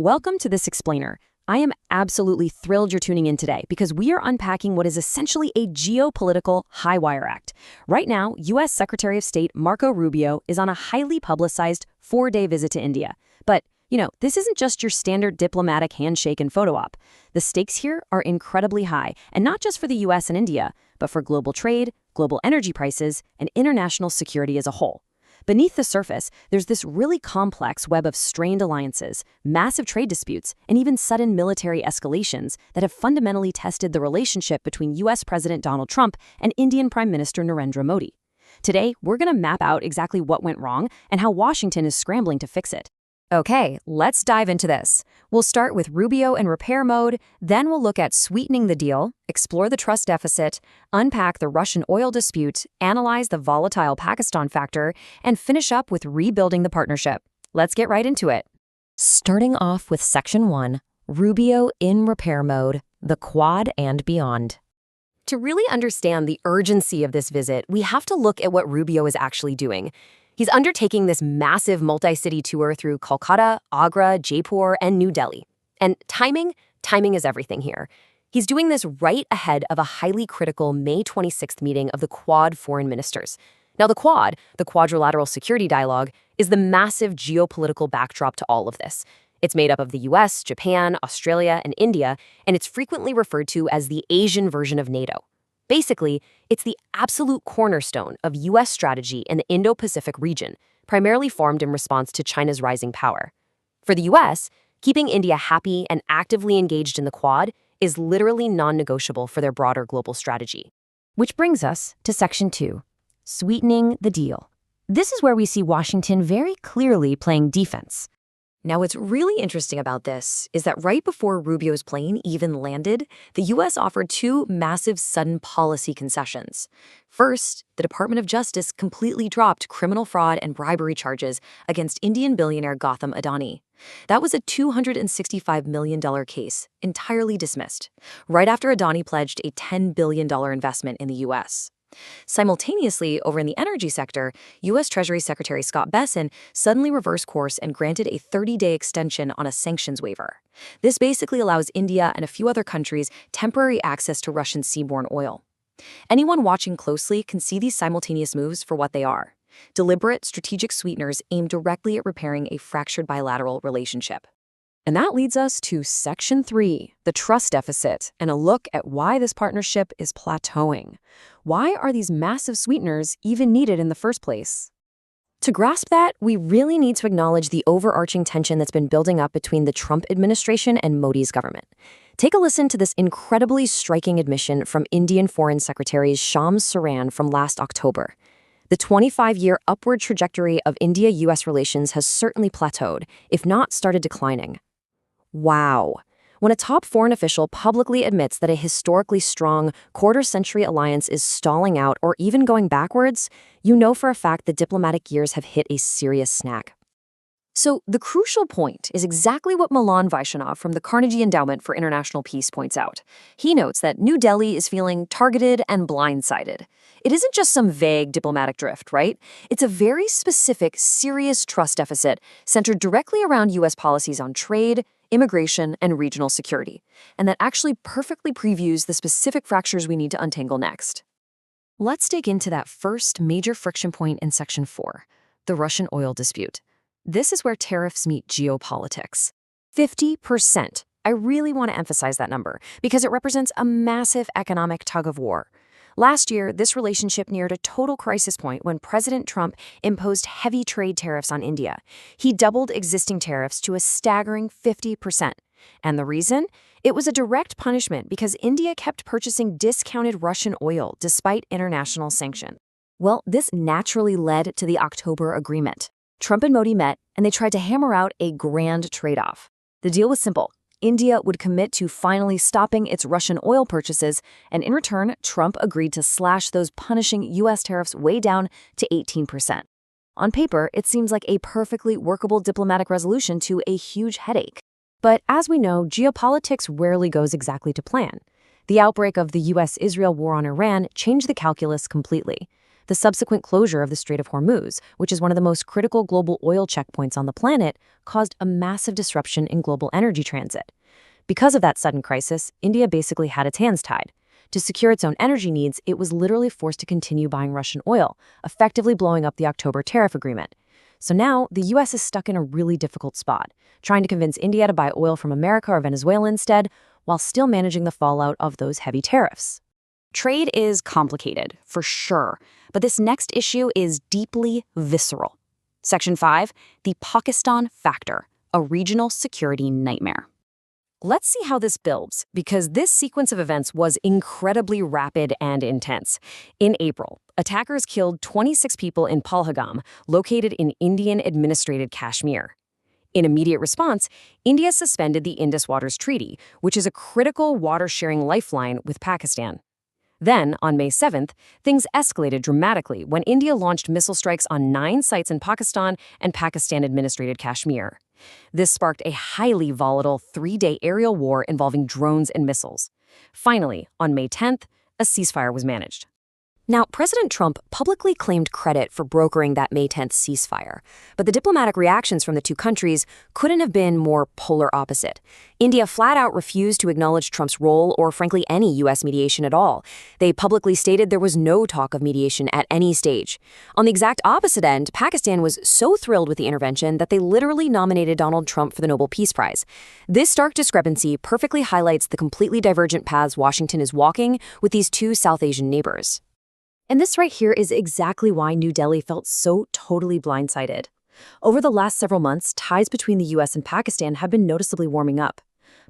Welcome to This Explainer. I am absolutely thrilled you're tuning in today because we are unpacking what is essentially a geopolitical high-wire act. Right now, U.S. Secretary of State Marco Rubio is on a highly publicized 4-day visit to India. But, this isn't just your standard diplomatic handshake and photo op. The stakes here are incredibly high, and not just for the U.S. and India, but for global trade, global energy prices, and international security as a whole. Beneath the surface, there's this really complex web of strained alliances, massive trade disputes, and even sudden military escalations that have fundamentally tested the relationship between U.S. President Donald Trump and Indian Prime Minister Narendra Modi. Today, we're going to map out exactly what went wrong and how Washington is scrambling to fix it. Okay, let's dive into this. We'll start with Rubio and repair mode, then we'll look at sweetening the deal, explore the trust deficit, unpack the Russian oil dispute, analyze the volatile Pakistan factor, and finish up with rebuilding the partnership. Let's get right into it. Starting off with Section 1, Rubio in repair mode, the Quad and beyond. To really understand the urgency of this visit, we have to look at what Rubio is actually doing. He's undertaking this massive multi-city tour through Kolkata, Agra, Jaipur, and New Delhi. And timing is everything here. He's doing this right ahead of a highly critical May 26th meeting of the Quad foreign ministers. Now, the Quad, the Quadrilateral Security Dialogue, is the massive geopolitical backdrop to all of this. It's made up of the US, Japan, Australia, and India, and it's frequently referred to as the Asian version of NATO. Basically, it's the absolute cornerstone of U.S. strategy in the Indo-Pacific region, primarily formed in response to China's rising power. For the U.S., keeping India happy and actively engaged in the Quad is literally non-negotiable for their broader global strategy. Which brings us to Section 2, sweetening the deal. This is where we see Washington very clearly playing defense. Now, what's really interesting about this is that right before Rubio's plane even landed, the U.S. offered two massive sudden policy concessions. First, the Department of Justice completely dropped criminal fraud and bribery charges against Indian billionaire Gautam Adani. That was a $265 million case, entirely dismissed, right after Adani pledged a $10 billion investment in the U.S. Simultaneously, over in the energy sector, U.S. Treasury Secretary Scott Bessent suddenly reversed course and granted a 30-day extension on a sanctions waiver. This basically allows India and a few other countries temporary access to Russian seaborne oil. Anyone watching closely can see these simultaneous moves for what they are: deliberate, strategic sweeteners aimed directly at repairing a fractured bilateral relationship. And that leads us to Section 3, the trust deficit, and a look at why this partnership is plateauing. Why are these massive sweeteners even needed in the first place? To grasp that, we really need to acknowledge the overarching tension that's been building up between the Trump administration and Modi's government. Take a listen to this incredibly striking admission from Indian Foreign Secretary Shams Saran from last October. The 25-year upward trajectory of India-U.S. relations has certainly plateaued, if not started declining. Wow. When a top foreign official publicly admits that a historically strong quarter-century alliance is stalling out or even going backwards, you know for a fact that diplomatic years have hit a serious snag. So the crucial point is exactly what Milan Vaishnav from the Carnegie Endowment for International Peace points out. He notes that New Delhi is feeling targeted and blindsided. It isn't just some vague diplomatic drift, right? It's a very specific, serious trust deficit centered directly around U.S. policies on trade, immigration, and regional security, and that actually perfectly previews the specific fractures we need to untangle next. Let's dig into that first major friction point in Section 4, the Russian oil dispute. This is where tariffs meet geopolitics. 50%. I really want to emphasize that number because it represents a massive economic tug-of-war. Last year, this relationship neared a total crisis point when President Trump imposed heavy trade tariffs on India. He doubled existing tariffs to a staggering 50%. And the reason? It was a direct punishment because India kept purchasing discounted Russian oil despite international sanctions. Well, this naturally led to the October agreement. Trump and Modi met, and they tried to hammer out a grand trade-off. The deal was simple. India would commit to finally stopping its Russian oil purchases, and in return, Trump agreed to slash those punishing U.S. tariffs way down to 18%. On paper, it seems like a perfectly workable diplomatic resolution to a huge headache. But as we know, geopolitics rarely goes exactly to plan. The outbreak of the U.S.-Israel war on Iran changed the calculus completely. The subsequent closure of the Strait of Hormuz, which is one of the most critical global oil checkpoints on the planet, caused a massive disruption in global energy transit. Because of that sudden crisis, India basically had its hands tied. To secure its own energy needs, it was literally forced to continue buying Russian oil, effectively blowing up the October tariff agreement. So now, the U.S. is stuck in a really difficult spot, trying to convince India to buy oil from America or Venezuela instead, while still managing the fallout of those heavy tariffs. Trade is complicated, for sure, but this next issue is deeply visceral. Section 5, the Pakistan factor, a regional security nightmare. Let's see how this builds, because this sequence of events was incredibly rapid and intense. In April, attackers killed 26 people in Pahalgam, located in Indian-administrated Kashmir. In immediate response, India suspended the Indus Waters Treaty, which is a critical water-sharing lifeline with Pakistan. Then, on May 7th, things escalated dramatically when India launched missile strikes on 9 sites in Pakistan and Pakistan-administrated Kashmir. This sparked a highly volatile 3-day aerial war involving drones and missiles. Finally, on May 10th, a ceasefire was managed. Now, President Trump publicly claimed credit for brokering that May 10th ceasefire, but the diplomatic reactions from the two countries couldn't have been more polar opposite. India flat out refused to acknowledge Trump's role or, frankly, any U.S. mediation at all. They publicly stated there was no talk of mediation at any stage. On the exact opposite end, Pakistan was so thrilled with the intervention that they literally nominated Donald Trump for the Nobel Peace Prize. This stark discrepancy perfectly highlights the completely divergent paths Washington is walking with these two South Asian neighbors. And this right here is exactly why New Delhi felt so totally blindsided. Over the last several months, ties between the U.S. and Pakistan have been noticeably warming up.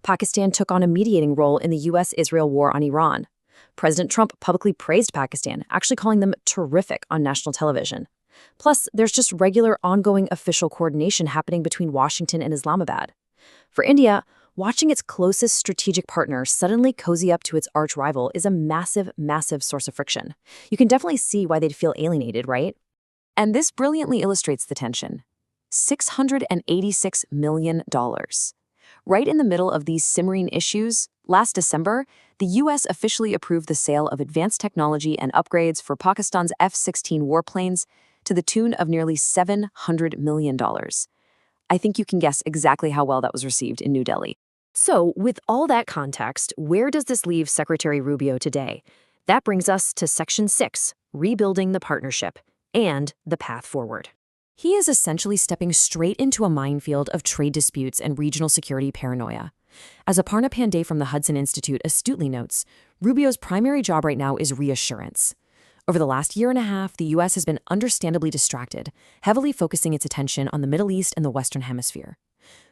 Pakistan took on a mediating role in the U.S.-Israel war on Iran. President Trump publicly praised Pakistan, actually calling them terrific on national television. Plus, there's just regular ongoing official coordination happening between Washington and Islamabad. For India, watching its closest strategic partner suddenly cozy up to its arch-rival is a massive, massive source of friction. You can definitely see why they'd feel alienated, right? And this brilliantly illustrates the tension. $686 million. Right in the middle of these simmering issues, last December, the U.S. officially approved the sale of advanced technology and upgrades for Pakistan's F-16 warplanes to the tune of nearly $700 million. I think you can guess exactly how well that was received in New Delhi. So, with all that context, where does this leave Secretary Rubio today? That brings us to Section 6, rebuilding the partnership, and the path forward. He is essentially stepping straight into a minefield of trade disputes and regional security paranoia. As Aparna Pandey from the Hudson Institute astutely notes, Rubio's primary job right now is reassurance. Over the last year and a half, the U.S. has been understandably distracted, heavily focusing its attention on the Middle East and the Western Hemisphere.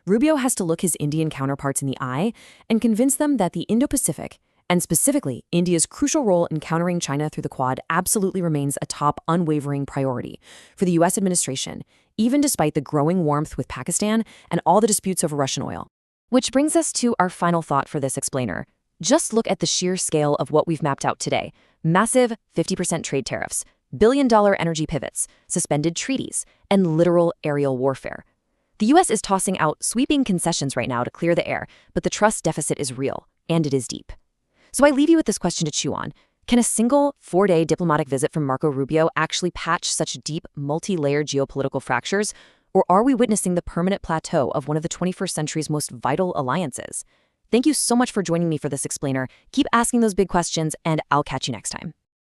Rubio has to look his Indian counterparts in the eye and convince them that the Indo-Pacific, and specifically India's crucial role in countering China through the Quad, absolutely remains a top, unwavering priority for the U.S. administration, even despite the growing warmth with Pakistan and all the disputes over Russian oil. Which brings us to our final thought for this explainer. Just look at the sheer scale of what we've mapped out today. Massive 50% trade tariffs, billion-dollar energy pivots, suspended treaties, and literal aerial warfare. The U.S. is tossing out sweeping concessions right now to clear the air, but the trust deficit is real, and it is deep. So I leave you with this question to chew on. Can a single 4-day diplomatic visit from Marco Rubio actually patch such deep, multi-layered geopolitical fractures? Or are we witnessing the permanent plateau of one of the 21st century's most vital alliances? Thank you so much for joining me for this explainer. Keep asking those big questions, and I'll catch you next time.